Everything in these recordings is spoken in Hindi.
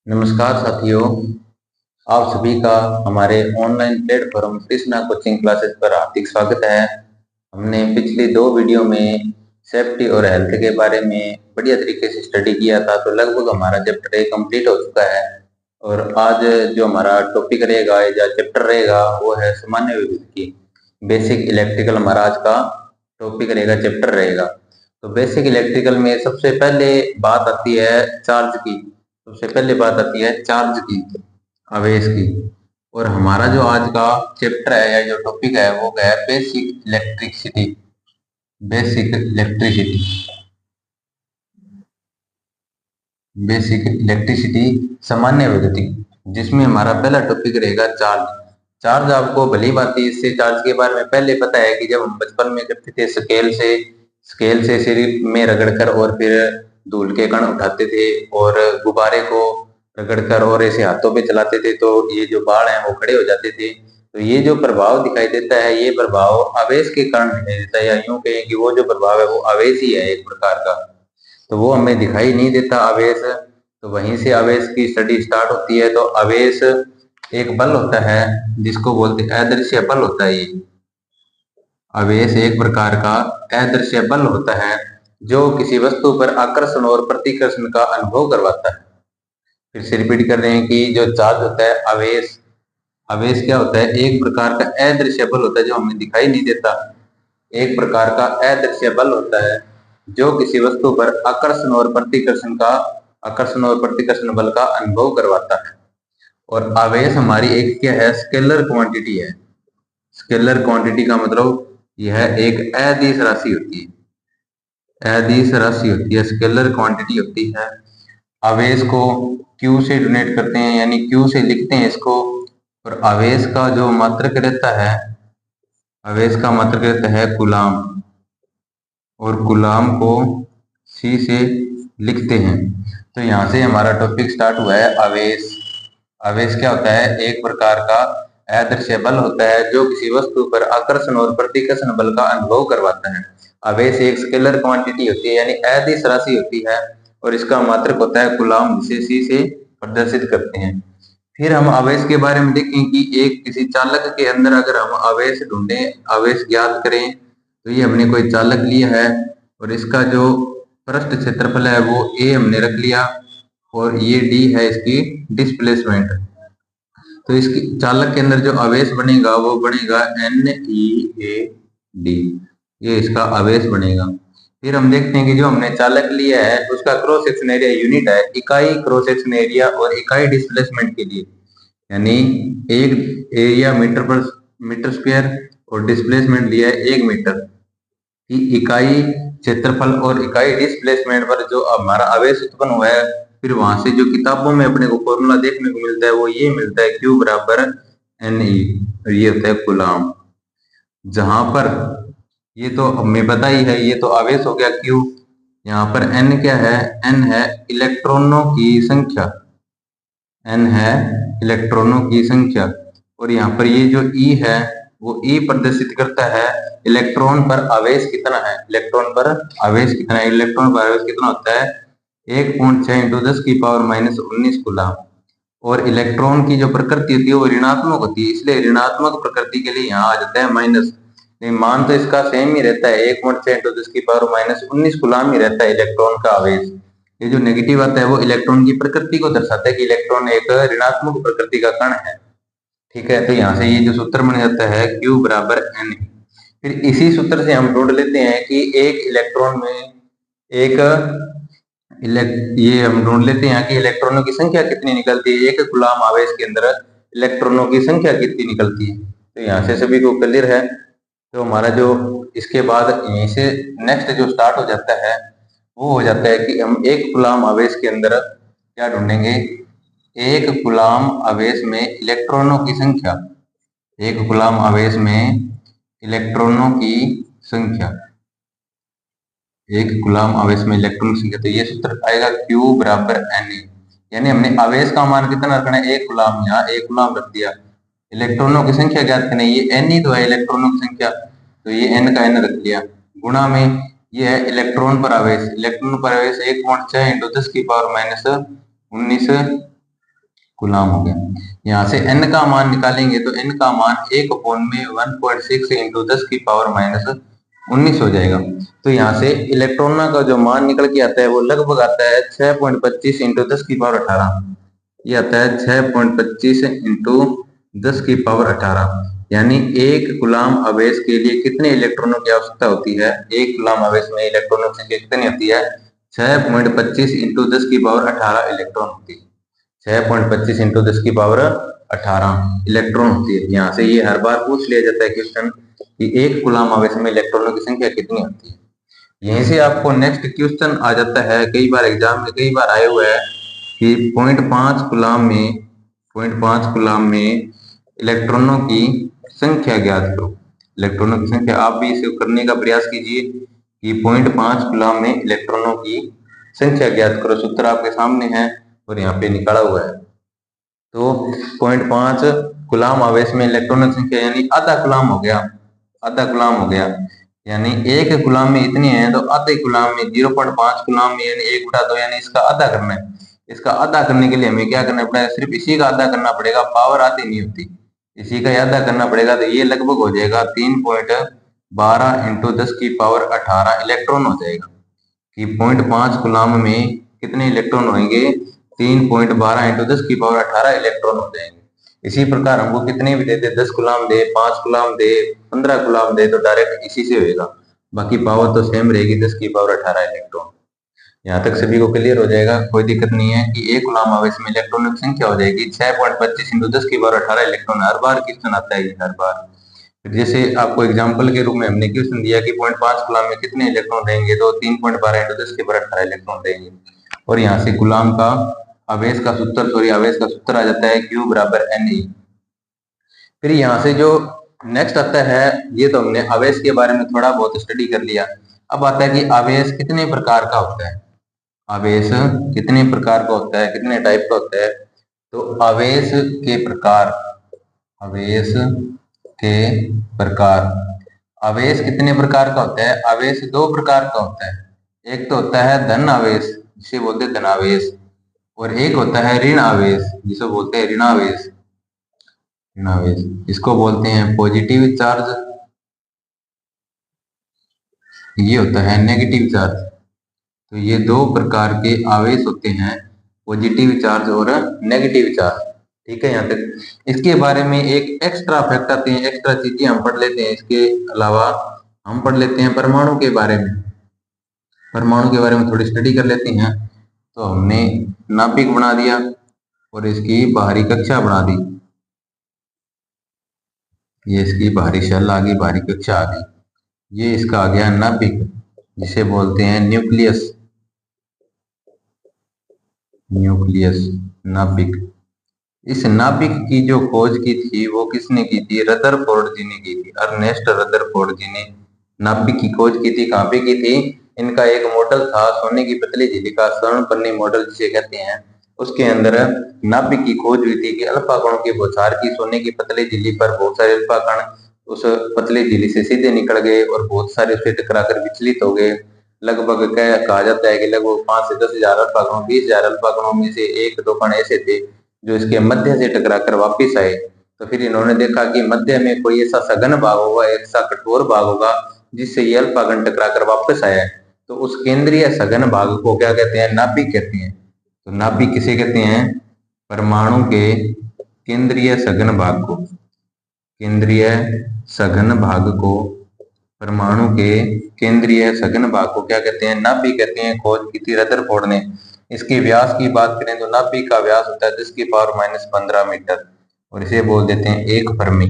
नमस्कार साथियों, आप सभी का हमारे online platform Krishna coaching classes पर हार्दिक स्वागत है। हमने पिछली दो वीडियो में सेफ्टी और हेल्थ के बारे में बढ़िया तरीके से स्टडी किया था, तो लगभग हमारा चैप्टर 1 कंप्लीट हो चुका है। और आज जो हमारा टॉपिक रहेगा या चैप्टर रहेगा वो है सामान्य विद्युत की बेसिक इलेक्ट्रिकल। हमारा आज का टॉपिक रहेगा, चैप्टर रहेगा। तो बेसिक इलेक्ट्रिकल में सबसे पहले बात आती है चार्ज की। सबसे पहले बात आती है चार्ज की, आवेश की। और हमारा जो आज का चैप्टर है या जो टॉपिक है वो है basic electricity. Basic electricity, basic electricity, सामान्य विद्युत, जिसमें हमारा पहला टॉपिक रहेगा चार्ज। चार्ज आपको भली भांति इससे चार्ज के बारे में पहले पता है कि जब हम बचपन में करते थे स्केल से शरीर में रगड़कर और फिर धूल के कण उठाते थे और गुब्बारे को रगड़कर और ऐसे हाथों पे चलाते थे तो ये जो बाल हैं वो खड़े हो जाते थे। तो ये जो प्रभाव दिखाई देता है ये प्रभाव आवेश के कारण दिखाई देता है, या यूं कहें कि वो जो प्रभाव है वो आवेश ही है एक प्रकार का। तो वो हमें दिखाई नहीं देता आवेश। तो वहीं से आवेश की स्टडी स्टार्ट होती है। तो आवेश एक बल होता है जिसको बोलते हैं अदृश्य बल होता है। ये आवेश एक प्रकार का अदृश्य बल होता है जो किसी वस्तु पर आकर्षण और प्रतिकर्षण का अनुभव करवाता है। फिर से रिपीट कर रहे हैं कि जो चार्ज होता है आवेश, आवेश क्या होता है? एक प्रकार का अदृश्य बल होता है जो हमें दिखाई नहीं देता। एक प्रकार का अदृश्य बल होता है जो किसी वस्तु पर आकर्षण और प्रतिकर्षण बल का अनुभव करवाता है। और आवेश हमारी एक क्या है? स्केलर क्वांटिटी है। स्केलर क्वांटिटी का मतलब यह एक अदिश राशि होती है। अदिश राशि होती है, स्केलर क्वांटिटी होती है। आवेश को Q से डोनेट करते हैं, यानी Q से लिखते हैं इसको। और आवेश का जो मात्रक रहता है, आवेश का मात्रक रहता है कूलाम, और कूलाम को C से लिखते हैं। तो यहाँ से हमारा टॉपिक स्टार्ट हुआ है आवेश। आवेश क्या होता है? एक प्रकार का अदृश्य बल होता है जो किसी वस्तु पर आकर्षण और प्रतिकर्षण बल का अनुभव करवाता है। आवेश एक स्केलर क्वांटिटी होती है, यानी अदिश राशि होती है, और इसका मात्रक होता है कूलाम, जिसे C से प्रदर्शित करते हैं। फिर हम आवेश के बारे में देखें कि एक किसी चालक के अंदर अगर हम आवेश ढूंढें, आवेश ज्ञात करें, तो ये हमने कोई चालक लिया है और इसका जो पृष्ठ क्षेत्रफल है वो A हमने रख लिया, और ये D है इसकी डिस्प्लेसमेंट। तो इसकी चालक के अंदर जो आवेश बनेगा वो बनेगा NeAD, ये इसका आवेश बनेगा। फिर हम देखते हैं कि जो हमने चालक लिया है उसका क्रॉस सेक्शन एरिया यूनिट है, इकाई क्रॉस सेक्शन एरिया और इकाई डिस्प्लेसमेंट के लिए, यानी एक एरिया मीटर स्क्वायर और डिस्प्लेसमेंट लिया है 1 मीटर की इकाई क्षेत्रफल और इकाई डिस्प्लेसमेंट पर जो हमारा आवेश उत्पन्न हुआ है। फिर वहां से जो किताबों में अपने को फॉर्मूला देखने को मिलता है वो ये मिलता है Q बराबर Ne, और ये होता है कूलाम। जहां पर ये तो हमें पता ही है, ये तो आवेश हो गया Q। यहाँ पर N क्या है? N है इलेक्ट्रॉनों की संख्या, N है इलेक्ट्रॉनों की संख्या। और यहाँ पर ये जो E है वो E प्रदर्शित करता है इलेक्ट्रॉन पर आवेश कितना है। इलेक्ट्रॉन पर आवेश कितना है? इलेक्ट्रॉन पर आवेश कितना होता है? 1.6 इंटू 10 की पावर -19 कूलाम। और इलेक्ट्रॉन की जो प्रकृति होती है वो ऋणात्मक होती है, इसलिए ऋणात्मक प्रकृति के लिए यहाँ आ जाता है माइनस। मान तो इसका सेम ही रहता है, 1.6 इंटू 10 की पावर -19 कूलाम ही रहता है इलेक्ट्रॉन का आवेश। ये जो नेगेटिव आता है वो इलेक्ट्रॉन की प्रकृति को दर्शाता है कि इलेक्ट्रॉन एक ऋणात्मक प्रकृति का कण है। ठीक है, तो यहाँ से ये जो सूत्र बन जाता है Q बराबर N। फिर इसी सूत्र से हम ढूंढ लेते हैं कि एक इलेक्ट्रॉन में ये हम ढूंढ लेते हैं कि इलेक्ट्रॉनों की संख्या कितनी निकलती है। एक कूलाम आवेश के अंदर इलेक्ट्रॉनों की संख्या कितनी निकलती है। तो यहाँ से सभी को क्लियर है। तो हमारा जो इसके बाद यहीं से नेक्स्ट जो स्टार्ट हो जाता है वो हो जाता है कि हम एक कूलाम आवेश के अंदर क्या ढूंढेंगे? एक कूलाम आवेश में इलेक्ट्रॉनों की संख्या, एक कूलाम आवेश में इलेक्ट्रॉनों की संख्या, एक कूलाम आवेश में इलेक्ट्रॉन की संख्या। तो ये सूत्र आएगा Q बराबर Ne, यानी हमने आवेश का मान कितना रखना है? एक कूलाम, यहाँ एक कूलाम रख दिया। इलेक्ट्रॉनों की संख्या ज्ञात करनी है, ये N ही तो है इलेक्ट्रॉनों की संख्या, तो ये N का N रख लिया। गुणा में ये है इलेक्ट्रॉन पर आवेश, इलेक्ट्रॉन पर आवेश 1.6 इंटू 10 की पावर -19 गुलाम हो गया। यहाँ से n का मान निकालेंगे तो n का मान 1/1.6 इंटू 10⁻19 हो जाएगा। तो यहाँ से इलेक्ट्रॉनों का जो मान निकल के आता है वो लगभग आता है 6.25 इंटू 10⁻18। ये आता है 6.25 इंटू 10⁻18। यानी एक गुलाम आवेश के लिए कितने इलेक्ट्रॉनों की आवश्यकता होती है? एक गुलाम आवेश में इलेक्ट्रॉनों की संख्या कितनी होती है? 6.25 इंटू 10⁻18 इलेक्ट्रॉन होती है। 6.25 इंटू 10⁻18 इलेक्ट्रॉन होती है। यहाँ से ये हर बार पूछ लिया जाता है क्वेश्चन कि एक गुलाम आवेश में इलेक्ट्रॉनों की संख्या कितनी होती है। यहीं से आपको नेक्स्ट क्वेश्चन आ जाता है, कई बार एग्जाम में कई बार आए हुए है कि 0.5 गुलाम में इलेक्ट्रॉनों की संख्या ज्ञात करो। इलेक्ट्रॉनों की संख्या आप भी इसे करने का प्रयास कीजिए कि 0.5 गुलाम में इलेक्ट्रॉनों की संख्या ज्ञात करो। सूत्र आपके सामने है और यहाँ पे निकाला हुआ है। तो 0.5 गुलाम आवेश में इलेक्ट्रॉनों की संख्या यानी आधा गुलाम हो गया, आधा गुलाम हो गया। यानी एक गुलाम में इतनी है तो आधे गुलाम में 0.5 गुलाम में यानी 1/2 यानी इसका आधा करना है। इसका आधा करने के लिए हमें क्या करना पड़ेगा? सिर्फ इसी का आधा करना पड़ेगा, पावर आधी नहीं होती, इसी का आधा करना पड़ेगा। तो ये लगभग हो जाएगा 3.12 इंटू 10⁻18 इलेक्ट्रॉन हो जाएगा कि 0.5 गुलाम में कितने इलेक्ट्रॉन होंगे? 3.12 इंटू 10⁻18 इलेक्ट्रॉन हो जाएंगे। इसी प्रकार हमको कितने भी दे दे, 10 गुलाम दे, 5 गुलाम दे, 15 गुलाम दे, तो डायरेक्ट इसी से होगा। बाकी पावर तो सेम रहेगी 10⁻18 इलेक्ट्रॉन। यहाँ तक सभी को क्लियर हो जाएगा, कोई दिक्कत नहीं है कि एक गुलाम आवेश में इलेक्ट्रॉनों की संख्या हो जाएगी 6.25 इंटू 10⁻18 इलेक्ट्रॉन। हर बार क्वेश्चन आता है, हर बार। जैसे आपको एग्जाम्पल के रूप में हमने क्वेश्चन दिया कि 0.5 गुलाम में कितने इलेक्ट्रॉन रहेंगे, तो 3.12 इंटू 10⁻18 इलेक्ट्रॉन रहेंगे। और यहाँ से गुलाम का आवेश का सूत्र आ जाता है Q बराबर Ne। फिर यहाँ से जो नेक्स्ट आता है, ये तो हमने आवेश के बारे में थोड़ा बहुत स्टडी कर लिया। अब आता है कि आवेश कितने प्रकार का होता है। आवेश कितने प्रकार का होता है, कितने टाइप का होता है? तो आवेश के प्रकार, आवेश के प्रकार, आवेश कितने प्रकार का होता है? आवेश दो प्रकार का होता है। एक तो होता है धन आवेश, जिसे बोलते हैं धनावेश, और एक होता है ऋण आवेश, जिसे बोलते हैं ऋणावेश। ऋणावेश इसको बोलते हैं पॉजिटिव चार्ज, ये होता है नेगेटिव चार्ज। तो ये दो प्रकार के आवेश होते हैं, पॉजिटिव चार्ज और नेगेटिव चार्ज। ठीक है, यहाँ तक। इसके बारे में एक एक्स्ट्रा फैक्ट आते हैं, एक्स्ट्रा चीजें हम पढ़ लेते हैं। इसके अलावा हम पढ़ लेते हैं परमाणु के बारे में। परमाणु के बारे में थोड़ी स्टडी कर लेते हैं। तो हमने नाभिक बना दिया और इसकी बाहरी कक्षा बना दी, ये इसकी बाहरी शेल आ गई, बाहरी कक्षा आ गई। ये इसका आ गया नाभिक, जिसे बोलते हैं न्यूक्लियस। न्यूक्लियस, नाभिक। इस नाभिक की जो खोज की थी वो किसने की थी? रदरफोर्ड जी ने की थी। अर्नेस्ट रदरफोर्ड जी ने नाभिक की खोज की थी। कहाँ पे की थी? इनका एक मॉडल था सोने की पतली झिल्ली का, स्वर्णपन्नी मॉडल जिसे कहते हैं। उसके अंदर नाभिक की खोज हुई थी कि अल्फा कणों की बौछार की सोने की पतली झिल्ली पर बहुत सारे अल्फा कण उस पतली झिल्ली से सीधे निकल गए और बहुत सारे उससे टकराकर विचलित हो गए। लगभग कहा जाता है कि लगभग 5 से 10,000 अल्फा कणों, 20,000 अल्फा कणों में से 1-2 कण ऐसे थे जो इसके मध्य से टकराकर वापिस आए। तो फिर इन्होंने देखा कि मध्य में कोई ऐसा सघन भाग होगा, ऐसा कठोर भाग होगा जिससे ये अल्फा कण टकराकर वापस आया है। तो उस केंद्रीय सघन भाग को क्या कहते हैं? नाभिक कहते हैं। तो नाभिक किसे कहते हैं? परमाणु के केंद्रीय सघन भाग को, केंद्रीय सघन भाग को, परमाणु के केंद्रीय सघन भाग को क्या कहते हैं? नाभिक कहते हैं। खोज की थी रदरफोर्ड ने। इसके व्यास की बात करें तो नाभिक का व्यास होता है 10⁻⁻15 मीटर और इसे बोल देते हैं 1 फर्मी।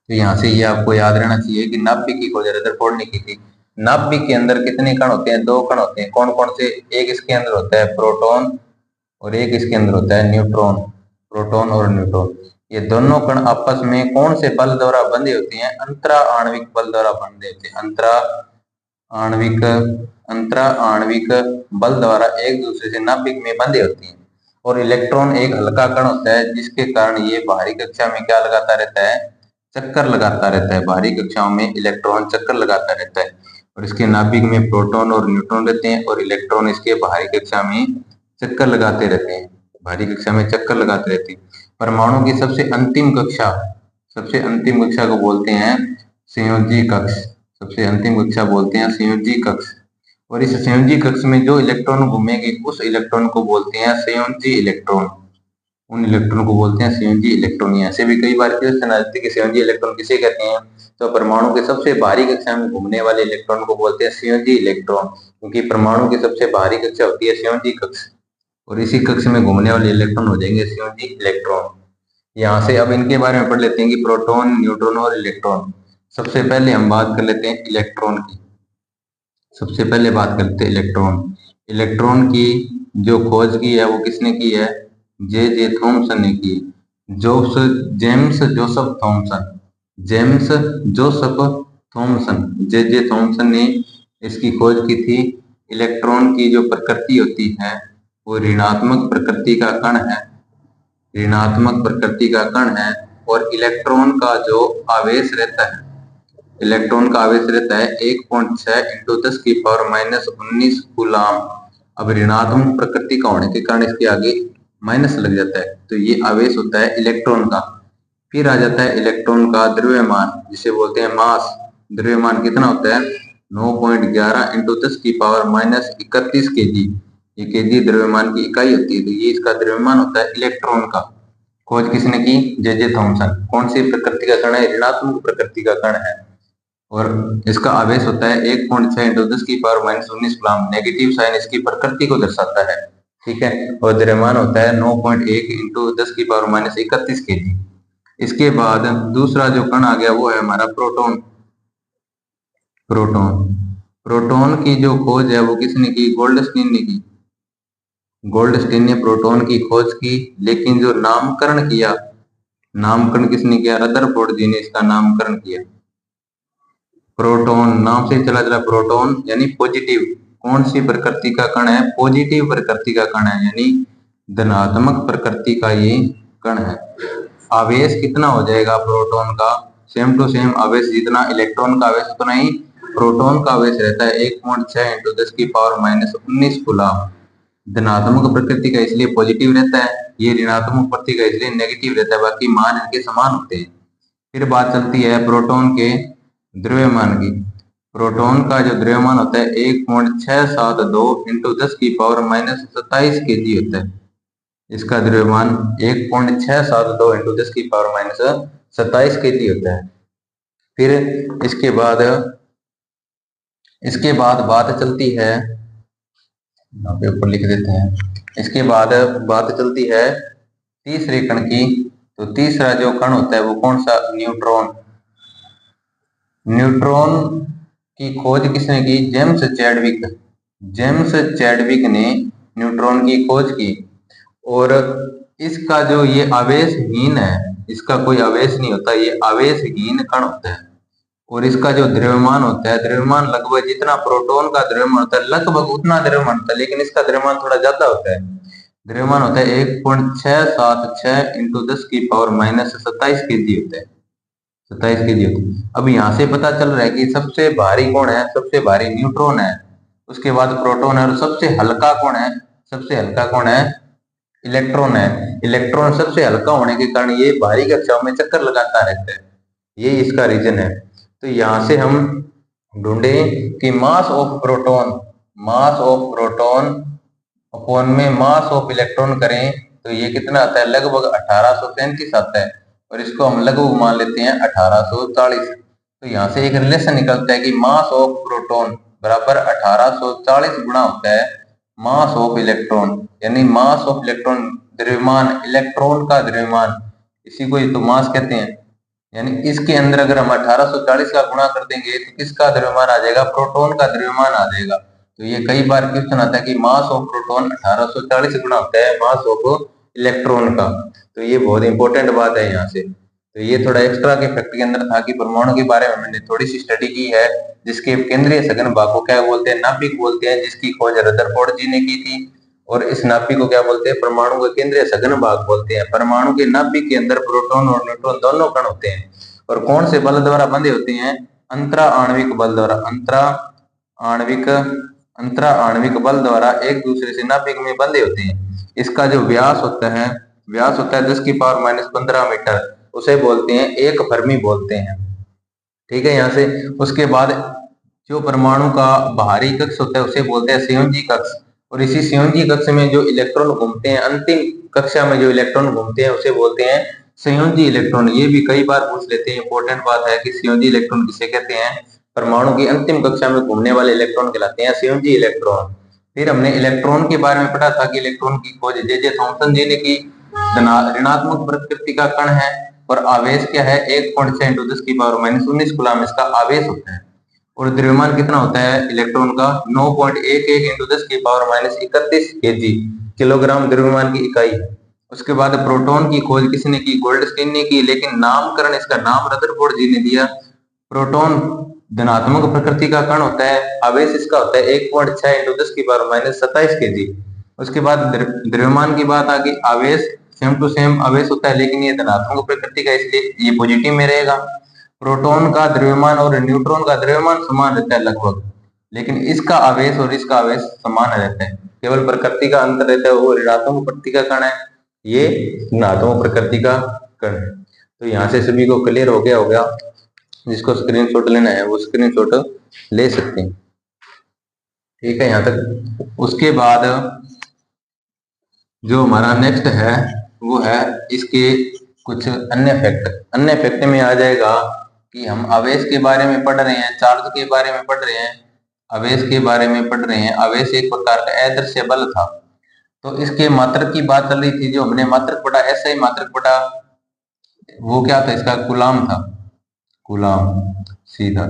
तो यहाँ से ये आपको याद रहना चाहिए कि नाभिक की खोज रदरफोर्ड ने की थी। नाभिक के अंदर कितने कण होते हैं? 2 कण होते हैं। कौन कौन से? एक इसके अंदर होता है प्रोटॉन और एक इसके अंदर होता है न्यूट्रॉन। प्रोटॉन और न्यूट्रॉन, ये दोनों कण आपस में कौन से बल द्वारा बंधे होते हैं? अंतरा आणविक बल द्वारा बंधे होते हैं। अंतरा आणविक बल द्वारा एक दूसरे से नाभिक में बंधे होते हैं। और इलेक्ट्रॉन एक हल्का कण होता है जिसके कारण ये बाहरी कक्षा में क्या लगाता रहता है? चक्कर लगाता रहता है। बाहरी कक्षाओं में इलेक्ट्रॉन चक्कर लगाता रहता है और इसके नाभिक में प्रोटॉन और न्यूट्रॉन रहते हैं और इलेक्ट्रॉन इसके बाहरी कक्षा में चक्कर लगाते रहते हैं। भारी कक्षा में चक्कर लगाते रहते हैं। परमाणु की सबसे अंतिम कक्षा को बोलते हैं संयोजी कक्ष। सबसे अंतिम कक्षा बोलते हैं संयोजी कक्ष। और इस संयोजी कक्ष में जो इलेक्ट्रॉन घूमेंगे उस इलेक्ट्रॉन को बोलते हैं संयोजी इलेक्ट्रॉन। उन इलेक्ट्रॉन को बोलते हैं संयोजी इलेक्ट्रॉन। यहाँ से भी कई बार क्वेश्चन आते हैं कि संयोजी इलेक्ट्रॉन किसे कहते हैं, तो परमाणु के सबसे भारी कक्षा में घूमने वाले इलेक्ट्रॉन को बोलते हैं संयोजी इलेक्ट्रॉन, क्योंकि परमाणु की सबसे भारी कक्षा होती है संयोजी कक्ष और इसी कक्ष में घूमने वाले इलेक्ट्रॉन हो जाएंगे संयोजी इलेक्ट्रॉन। यहाँ से अब इनके बारे में पढ़ लेते हैं कि प्रोटॉन, न्यूट्रॉन और इलेक्ट्रॉन। सबसे पहले हम बात कर लेते हैं इलेक्ट्रॉन की। सबसे पहले बात करते हैं इलेक्ट्रॉन। इलेक्ट्रॉन की जो खोज की है वो किसने की है, जे थॉमसन ने की। James Joseph Thomson J Thomson ने इसकी खोज की थी। इलेक्ट्रॉन की जो प्रकृति होती है वो ऋणात्मक प्रकृति का कण है, और इलेक्ट्रॉन का जो आवेश रहता है, 1.6 इंटू 10 की पावर -19 कूलाम। अब ऋणात्मक प्रकृति का होने के कारण इसके आगे माइनस लग जाता है, तो ये आवेश होता है इलेक्ट्रॉन का। फिर आ जाता है इलेक्ट्रॉन का द्रव्यमान, जिसे बोलते हैं मास। द्रव्यमान कितना होता है, 9.11 इंटू 10 की पावर -31 केजी। ये केजी द्रव्यमान की इकाई होती है, तो ये इसका द्रव्यमान होता है इलेक्ट्रॉन का। खोज किसने की, जे थॉमसन। कौन सी प्रकृति का कण है, ऋणात्मक प्रकृति का कण है, और इसका आवेश होता है 1.6 इंटू 10 की पावर -19 कूलाम। नेगेटिव साइन इसकी प्रकृति को दर्शाता है, ठीक है। और द्रव्यमान होता है 9.1 इंटू 10 की पावर -31 केजी। इसके बाद दूसरा जो कण आ गया वो है हमारा प्रोटॉन। प्रोटॉन की जो खोज है वो किसने की, गोल्डस्टीन ने की। गोल्डस्टीन ने प्रोटॉन की खोज की, लेकिन जो नामकरण किसने किया, रदरफोर्ड जी ने इसका नामकरण किया। प्रोटॉन नाम से चला प्रोटॉन यानी पॉजिटिव। कौन सी प्रकृति का कण है, पॉजिटिव प्रकृति का कण है, यानी धनात्मक प्रकृति का ये कण है। आवेश कितना हो जाएगा प्रोटॉन का, सेम टू सेम आवेश जितना इलेक्ट्रॉन का आवेश उतना ही प्रोटॉन का आवेश रहता है, 1.6 इंटू 10 की पावर -19 कूलाम। धनात्मक प्रकृति का इसलिए पॉजिटिव रहता है, ये ऋणात्मक प्रकृति का इसलिए नेगेटिव रहता है, बाकी मान इनके समान होते हैं। फिर बात चलती है प्रोटॉन के द्रव्यमान की। प्रोटॉन का जो द्रव्यमान होता है 1.672 इंटू 10 की पावर -27 केजी होता है। इसका द्रव्यमान 1.672 इंटू 10 की पावर -27 केजी होता है। फिर इसके बाद बात चलती है, यहाँ पे ऊपर लिख देते हैं। इसके बाद बात चलती है तीसरे कण की। तो तीसरा जो कण होता है वो कौन सा, न्यूट्रॉन। न्यूट्रॉन की खोज किसने की, जेम्स चैडविक ने न्यूट्रॉन की खोज की। और इसका जो ये आवेशहीन है, इसका कोई आवेश नहीं होता, ये आवेशहीन कण होता है। और इसका जो द्रव्यमान होता है, द्रव्यमान लगभग जितना प्रोटॉन का द्रव्यमान होता है लगभग उतना द्रव्यमान होता है, लेकिन इसका द्रव्यमान थोड़ा ज्यादा होता है। द्रव्यमान होता है 1.676 इंटू 10 की पावर -27 केजी होता है, 27 केजी होता है। अब यहाँ से पता चल रहा है कि सबसे भारी कौन है, सबसे भारी न्यूट्रॉन है, उसके बाद प्रोटॉन है, और सबसे हल्का कौन है, सबसे हल्का कौन है, इलेक्ट्रॉन है। इलेक्ट्रॉन सबसे हल्का होने के कारण ये भारी कक्षाओं में चक्कर लगाता रहता है, ये इसका रीजन है। तो यहाँ से हम ढूंढे कि मास ऑफ प्रोटॉन अपॉन में मास ऑफ इलेक्ट्रॉन करें तो ये कितना आता है, लगभग 1837 आता है, और इसको हम लगभग मान लेते हैं 1840। तो यहाँ से एक रिलेशन निकलता है कि मास ऑफ प्रोटॉन बराबर 1840 गुना होता है मास ऑफ इलेक्ट्रॉन, यानी मास ऑफ इलेक्ट्रॉन द्रव्यमान, इलेक्ट्रॉन का द्रव्यमान, इसी को तो मास कहते हैं। यानी इसके अंदर अगर हम 1840 का गुणा कर देंगे तो किसका द्रव्यमान आ जाएगा, प्रोटॉन का द्रव्यमान आ जाएगा। तो ये कई बार क्वेश्चन आता है कि मास ऑफ प्रोटॉन 1840 गुना होता है मास ऑफ इलेक्ट्रॉन का। तो ये बहुत इंपॉर्टेंट बात है यहाँ से। तो ये थोड़ा एक्स्ट्रा के फैक्ट के अंदर था कि परमाणु के बारे में मैंने थोड़ी सी स्टडी की है, जिसके केंद्रीय सघन भाग को क्या बोलते हैं, नाभिक बोलते हैं, जिसकी खोज रदरफोर्ड जी ने की थी। और इस नाभिक को क्या बोलते हैं, परमाणु के केंद्रीय सघन भाग बोलते हैं। परमाणु के नाभिक के अंदर प्रोटॉन और न्यूट्रॉन दोनों कण होते हैं, और कौन से बल द्वारा बंधे होते हैं, अंतरा आणविक बल द्वारा, अंतरा आणविक बल द्वारा एक दूसरे से नाभिक में बंधे होते हैं। इसका जो व्यास होता है 10⁻⁻15 मीटर, उसे बोलते हैं एक फर्मी बोलते हैं। ठीक है, यहाँ से उसके बाद जो परमाणु का बाहरी कक्ष होता है उसे बोलते हैं संयोजी कक्ष, और इसी संयोजी कक्ष में जो इलेक्ट्रॉन घूमते हैं, अंतिम कक्षा में जो इलेक्ट्रॉन घूमते हैं उसे बोलते हैं संयोजी इलेक्ट्रॉन। ये भी कई बार पूछ लेते हैं, इंपॉर्टेंट बात है कि संयोजी इलेक्ट्रॉन किसे कहते हैं? परमाणु की अंतिम कक्षा में घूमने वाले इलेक्ट्रॉन कहलाते हैं संयोजी इलेक्ट्रॉन। फिर हमने इलेक्ट्रॉन के बारे में पढ़ा था कि इलेक्ट्रॉन की खोज जे थॉमसन जी ने की। ऋणात्मक प्रकृति का कण है और आवेश क्या है? 1.6 × 10⁻⁻19 कूलम इसका आवेश होता है। और द्रव्यमान कितना होता है इलेक्ट्रॉन का? 9.11 × 10⁻31 kg, किलोग्राम द्रव्यमान की इकाई है। उसके बाद प्रोटॉन की खोज किसने की? गोल्डस्टीन ने की, लेकिन नामकरण इसका नाम रदरफोर्ड जी ने दिया। प्रोटॉन धनात्मक प्रकृति का कण होता है, आवेश इसका होता है 1.6 × 10⁻27 kg। उसके बाद द्रव्यमान की बात आ गई, आवेश सेम टू सेम आवेश होता है, लेकिन ये धनात्मक प्रकृति का, इसलिए ये पॉजिटिव में रहेगा। प्रोटॉन का द्रव्यमान और न्यूट्रॉन का द्रव्यमान समान रहता है लगभग, लेकिन इसका आवेश और इसका आवेश समान रहता है, केवल प्रकृति का अंतर रहता है, वो ऋणात्मक प्रकृति का कण है, ये धनात्मक प्रकृति का कण है। तो यहाँ से सभी को क्लियर हो गया। जिसको स्क्रीनशॉट लेना है वो स्क्रीनशॉट ले सकते हैं। ठीक है यहाँ तक। उसके बाद जो हमारा नेक्स्ट है वो है इसके कुछ अन्य फैक्ट। अन्य फैक्ट में आ जाएगा कि हम आवेश के बारे में पढ़ रहे हैं, चार्ज के बारे में पढ़ रहे हैं, आवेश के बारे में पढ़ रहे हैं। आवेश एक प्रकार का अदृश्य बल था। तो इसके मात्रक की बात चल रही थी, जो हमने मात्रक पढ़ा, ऐसा ही मात्रक पढ़ा, वो क्या था? इसका कूलम था, कूलम सीधा।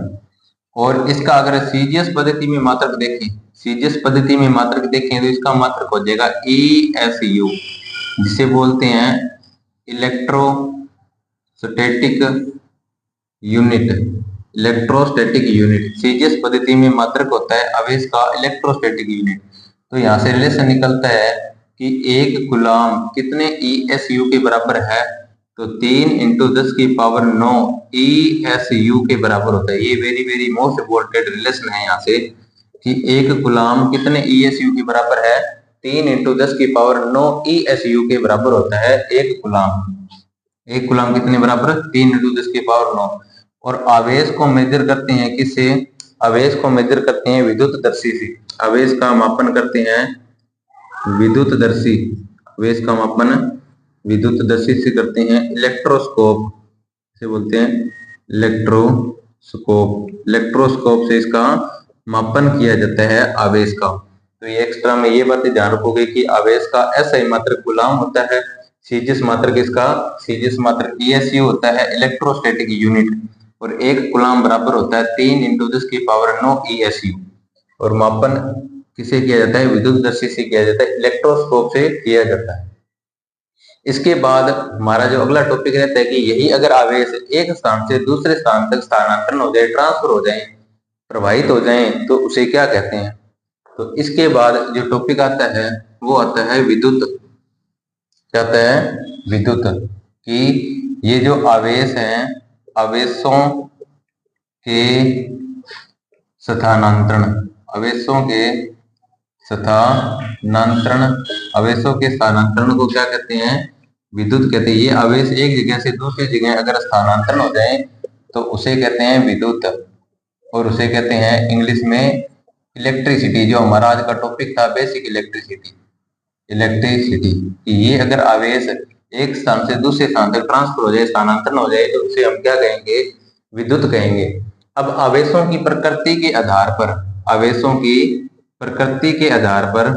और इसका अगर सीजीएस पद्धति में मात्रक देखें, सीजीएस पद्धति में मात्रक देखें तो इसका मात्रक हो जाएगा ESU, जिसे बोलते हैं electrostatic unit. Electrostatic unit CGS पद्धति में मात्रक होता है आवेश का इलेक्ट्रोस्टैटिक यूनिट। तो यहाँ से रिलेशन निकलता है कि एक कूलम कितने ESU के बराबर है? तो 3 × 10⁻9 ESU के बराबर होता है। ये वेरी मोस्ट इम्पोर्टेंट रिलेशन है यहाँ से कि एक कूलम कितने ESU के बराबर है? 3 × 10⁻9 ESU के बराबर होता है एक कूलम। एक कूलम कितने बराबर? 3 × 10⁻9। और आवेश को मेजर करते हैं किससे? आवेश को मेजर करते हैं विद्युतदर्शी से। आवेश का मापन करते हैं विद्युतदर्शी। आवेश का मापन विद्युतदर्शी से करते हैं इलेक्ट्रोस्कोप से बोलते हैं इलेक्ट्रोस्कोप। इलेक्ट्रोस्कोप से इसका मापन किया जाता है आवेश का। तो ये एक्स्ट्रा में ये बातें ध्यान रखोगे कि आवेश का SI मात्रक कूलम होता है, सीजीएस मात्रक इसका सीजीएस मात्रक ESU होता है इलेक्ट्रोस्टैटिक यूनिट, और एक कूलम बराबर होता है 3 × 10⁻9 ESU। और मापन किसे किया जाता है? विद्युतदर्शी से किया जाता है, इलेक्ट्रोस्कोप से किया जाता है। इसके बाद हमारा जो अगला टॉपिक रहता है कि यही अगर आवेश एक स्थान से दूसरे स्थान तक स्थानांतरण हो जाए, ट्रांसफर हो जाए, प्रवाहित हो जाए, तो उसे क्या कहते हैं? तो इसके बाद जो टॉपिक आता है वो आता है विद्युत। क्या आता है? विद्युत। कि ये जो आवेश हैं, आवेशों के स्थानांतरण, आवेशों के स्थानांतरण, आवेशों के स्थानांतरण को क्या कहते हैं? विद्युत कहते हैं। ये आवेश एक जगह से दूसरी जगह अगर स्थानांतरण हो जाए तो उसे कहते हैं विद्युत, और उसे कहते हैं इंग्लिश में इलेक्ट्रिसिटी। जो हमारा आज का टॉपिक था बेसिक इलेक्ट्रिसिटी। इलेक्ट्रिसिटी ये अगर आवेश एक स्थान से दूसरे स्थान तक ट्रांसफर हो जाए, स्थानांतरण हो जाए, तो उसे हम क्या कहेंगे? विद्युत कहेंगे। अब आवेशों की प्रकृति के आधार पर, आवेशों की प्रकृति के आधार पर,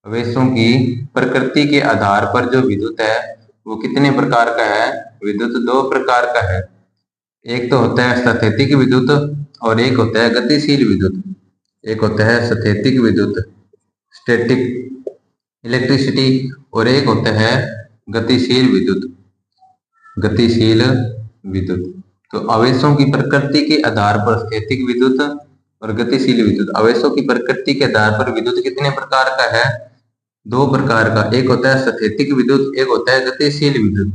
आवेशों की प्रकृति के आधार पर जो विद्युत है वो कितने प्रकार का है? विद्युत 2 प्रकार का है। एक तो होता है स्थैतिक विद्युत और एक होता है गतिशील विद्युत। एक होता है स्थैतिक विद्युत, स्टैटिक इलेक्ट्रिसिटी, और एक होता है गतिशील विद्युत, गतिशील विद्युत। तो आवेशों की प्रकृति के आधार पर स्थैतिक विद्युत और गतिशील विद्युत। आवेशों की प्रकृति के आधार पर विद्युत कितने प्रकार का है? 2 प्रकार का। एक होता है स्थैतिक विद्युत, एक होता है गतिशील विद्युत।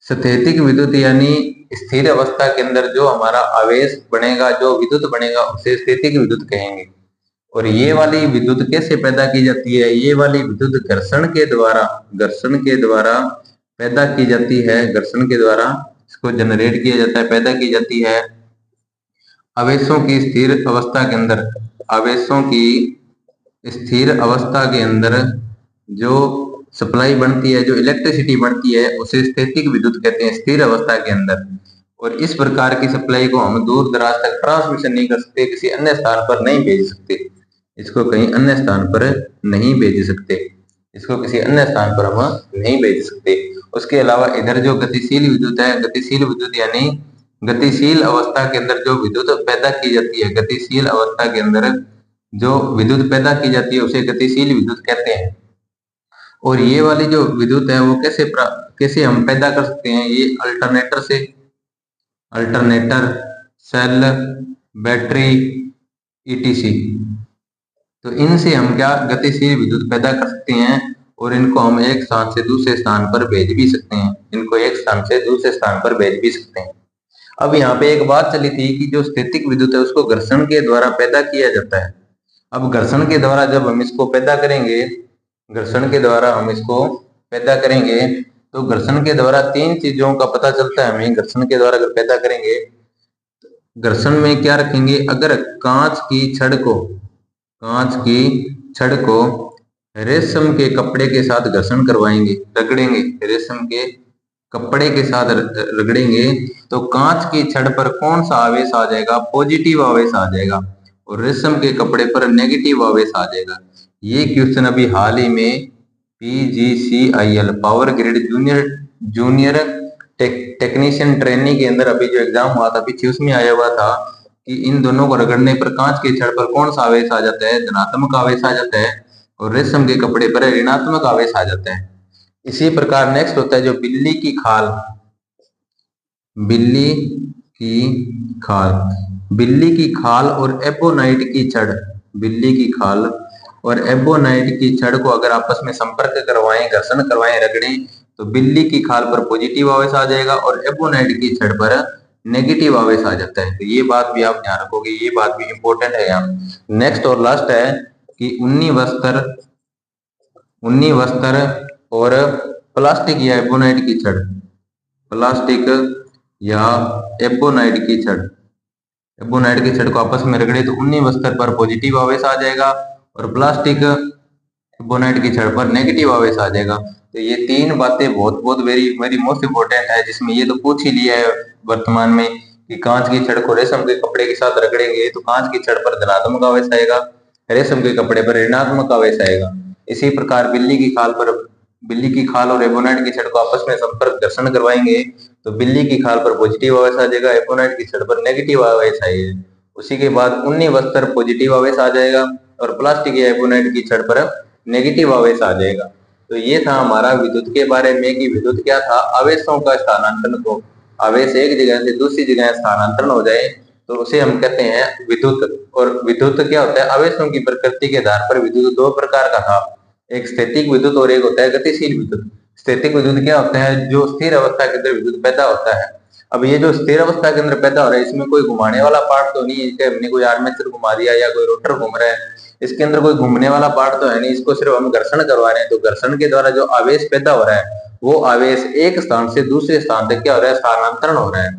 स्थैतिक विद्युत यानी स्थिर अवस्था के अंदर जो हमारा आवेश बनेगा, जो विद्युत बनेगा, उसे स्थैतिक विद्युत कहेंगे। और ये वाली विद्युत कैसे पैदा की जाती है? ये वाली विद्युत घर्षण के द्वारा पैदा की जाती है। घर्षण के द्वारा इसको जनरेट किया जाता है, पैदा की जाती है आवेशों की स्थिर अवस्था के अंदर। आवेशों की स्थिर अवस्था के अंदर जो सप्लाई बनती है, जो इलेक्ट्रिसिटी बनती है, उसे स्थैतिक विद्युत कहते हैं, स्थिर अवस्था के अंदर। और इस प्रकार की सप्लाई को हम दूर दराज तक ट्रांसमिशन नहीं कर सकते, किसी अन्य स्थान पर नहीं भेज सकते। इसको कहीं अन्य स्थान पर नहीं भेज सकते, इसको किसी अन्य स्थान पर हम नहीं भेज सकते। उसके अलावा इधर जो गतिशील विद्युत है, गतिशील विद्युत यानी गतिशील अवस्था के अंदर जो विद्युत पैदा की जाती है, गतिशील अवस्था के अंदर जो विद्युत पैदा की जाती है उसे गतिशील विद्युत कहते हैं। और ये वाली जो विद्युत है वो कैसे हम पैदा कर सकते हैं? ये अल्टरनेटर से, अल्टरनेटर, सेल, बैटरी, ईटीसी। तो इनसे हम क्या गतिशील विद्युत पैदा कर सकते हैं और इनको हम एक स्थान से दूसरे स्थान पर भेज भी सकते हैं, इनको एक स्थान से दूसरे स्थान पर भेज भी सकते हैं। अब यहाँ पे एक बात चली थी कि जो स्थैतिक विद्युत है उसको घर्षण के द्वारा पैदा किया जाता है। अब घर्षण के द्वारा जब हम इसको पैदा करेंगे, घर्षण के द्वारा हम इसको पैदा करेंगे तो घर्षण के द्वारा तीन चीजों का पता चलता है हमें। घर्षण के द्वारा अगर पैदा करेंगे, घर्षण में क्या रखेंगे? अगर कांच की छड़ को रेशम के कपड़े के साथ घर्षण करवाएंगे, रगड़ेंगे, रेशम के कपड़े के साथ रगड़ेंगे तो कांच की छड़ पर कौन सा आवेश आ जाएगा? पॉजिटिव आवेश आ जाएगा। और रेशम के कपड़े पर नेगेटिव आवेश आ जाएगा। ये क्वेश्चन अभी हाल ही में PGCIL power grid junior technician training के अंदर अभी जो एग्जाम हुआ था पीछे, उसमें आया हुआ था कि इन दोनों को रगड़ने पर कांच के छड़ पर कौन सा आवेश आ जाता है? धनात्मक आवेश आ जाता है। और रेशम के कपड़े पर ऋणात्मक आवेश आ जाता है। इसी प्रकार नेक्स्ट होता है जो बिल्ली की खाल। बिल्ली की खाल और एबोनाइट की छड़, बिल्ली की खाल और एबोनाइट की छड़ को अगर आपस में संपर्क करवाएं, घर्षण करवाएं, रगड़ें तो बिल्ली की खाल पर पॉजिटिव आवेश आ जाएगा और एबोनाइट की छड़ पर नेगेटिव आवेश आ जाता है। तो ये बात भी आप ध्यान रखोगे, ये बात भी इंपॉर्टेंट है यहाँ। नेक्स्ट और लास्ट है कि उन्नी वस्त्र और प्लास्टिक या एबोनाइट की छड़, प्लास्टिक या एबोनाइट की छड़, एबोनाइट की छड़ को आपस में रगड़े तो उन्नी वस्त्र पर पॉजिटिव आवेश आ जाएगा और प्लास्टिक एबोनाइट की छड़ पर नेगेटिव आवेश आ जाएगा। तो ये तीन बातें बहुत वेरी वेरी मोस्ट इंपोर्टेंट है, जिसमें ये तो पूछ ही लिया है वर्तमान में कि कांच की छड़ को रेशम के कपड़े के साथ रगड़ेंगे तो कांच की छड़ पर धनात्मक आवेश आएगा, रेशम के कपड़े पर ऋणात्मक आवेश आएगा। इसी प्रकार बिल्ली की खाल और एबोनाइट की छड़ को आपस में संपर्क घर्षण करवाएंगे तो बिल्ली की खाल पर पॉजिटिव आवेश आ जाएगा, एबोनाइट की छड़ पर नेगेटिव आवेश आएगा। उसी के बाद उन्नी वस्त्र पॉजिटिव आवेश आ जाएगा और प्लास्टिक या एबोनाइट की छड़ पर नेगेटिव आवेश आ जाएगा। तो ये था हमारा विद्युत के बारे में कि विद्युत क्या था? आवेशों का स्थानांतरण, को आवेश एक जगह से दूसरी जगह स्थानांतरण हो जाए तो उसे हम कहते हैं विद्युत। और विद्युत क्या होता है? आवेशों की प्रकृति के आधार पर विद्युत दो प्रकार का था, एक स्थैतिक विद्युत और एक होता है गतिशील विद्युत। स्थैतिक विद्युत क्या होता है? जो स्थिर अवस्था के अंदर विद्युत पैदा होता है। अब ये जो स्थिर अवस्था के अंदर पैदा हो रहा है इसमें कोई घुमाने वाला पार्ट तो नहीं है कि हमने कोई आर्मेचर घुमा दिया या कोई रोटर घूम रहा है, इसके अंदर कोई घूमने वाला पार्ट तो है नहीं, इसको सिर्फ हम घर्षण करवा रहे हैं। तो घर्षण के द्वारा जो आवेश पैदा हो रहा है वो आवेश एक स्थान से दूसरे स्थान तक क्या हो रहा है? स्थानांतरण हो रहा है।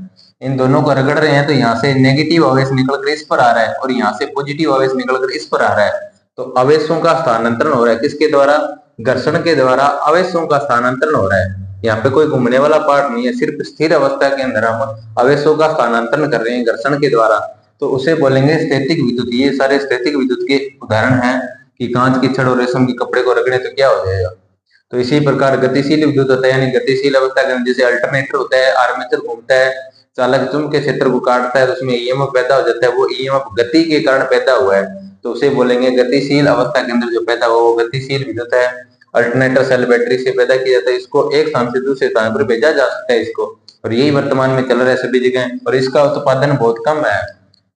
इन दोनों को रगड़ रहे हैं तो यहाँ से नेगेटिव आवेश निकलकर इस पर आ रहा है और यहाँ से पॉजिटिव आवेश निकलकर इस पर आ रहा है। तो आवेशों का स्थानांतरण हो रहा है, किसके द्वारा? घर्षण के द्वारा आवेशों का स्थानांतरण हो रहा है। यहाँ पे कोई घूमने वाला पार्ट नहीं है, सिर्फ स्थिर अवस्था के अंदर हम आवेशों का स्थानांतरण कर रहे हैं घर्षण के द्वारा, तो उसे बोलेंगे स्थैतिक विद्युत। ये सारे स्थैतिक विद्युत के उदाहरण हैं कि कांच की छड़ और रेशम के कपड़े को रगड़े तो क्या हो जाएगा। तो इसी प्रकार गतिशील विद्युत होता है, यानी गतिशील अवस्था के अंदर जैसे अल्टरनेटर होता है, आर्मेचर घूमता है, चालक चुंबकीय क्षेत्र को काटता है तो उसमें ईएमएफ पैदा हो जाता है, वो ईएमएफ गति के कारण पैदा हुआ है तो उसे बोलेंगे गतिशील अवस्था के अंदर जो पैदा हुआ वो गतिशील विद्युत है। अल्टरनेटर सेल बैटरी से पैदा किया जाता है, इसको एक स्थान से दूसरे स्थान पर भेजा जा सकता है इसको, और यही वर्तमान में चल रहा है सभी जगह। और इसका उत्पादन बहुत कम है,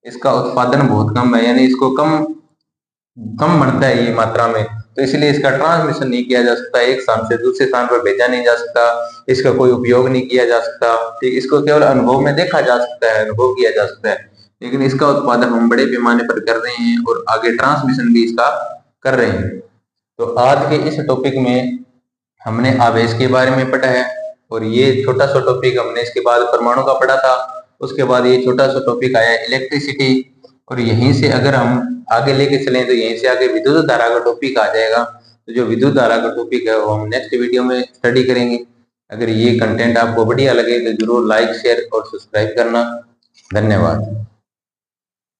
इसका उत्पादन बहुत कम है, यानी इसको कम बनता है ये मात्रा में, तो इसलिए इसका ट्रांसमिशन नहीं किया जा सकता, एक स्थान से दूसरे स्थान पर भेजा नहीं जा सकता, इसका कोई उपयोग नहीं किया जा सकता। ठीक, इसको केवल अनुभव में देखा जा सकता है, अनुभव किया जा सकता है। लेकिन इसका उत्पादन हम बड़े पैमाने पर कर रहे हैं और आगे ट्रांसमिशन भी इसका कर रहे हैं। तो आज के इस टॉपिक में हमने आवेश के बारे में पढ़ा है, और ये छोटा सा टॉपिक हमने इसके बाद परमाणु का पढ़ा था। उसके बाद ये छोटा सा टॉपिक आया इलेक्ट्रिसिटी, और यहीं से अगर हम आगे लेके चलें तो यहीं से आगे विद्युत धारा का टॉपिक आ जाएगा। तो जो विद्युत धारा का टॉपिक है वो हम नेक्स्ट वीडियो में स्टडी करेंगे। अगर ये कंटेंट आपको बढ़िया लगे तो जरूर लाइक, शेयर और सब्सक्राइब करना। धन्यवाद।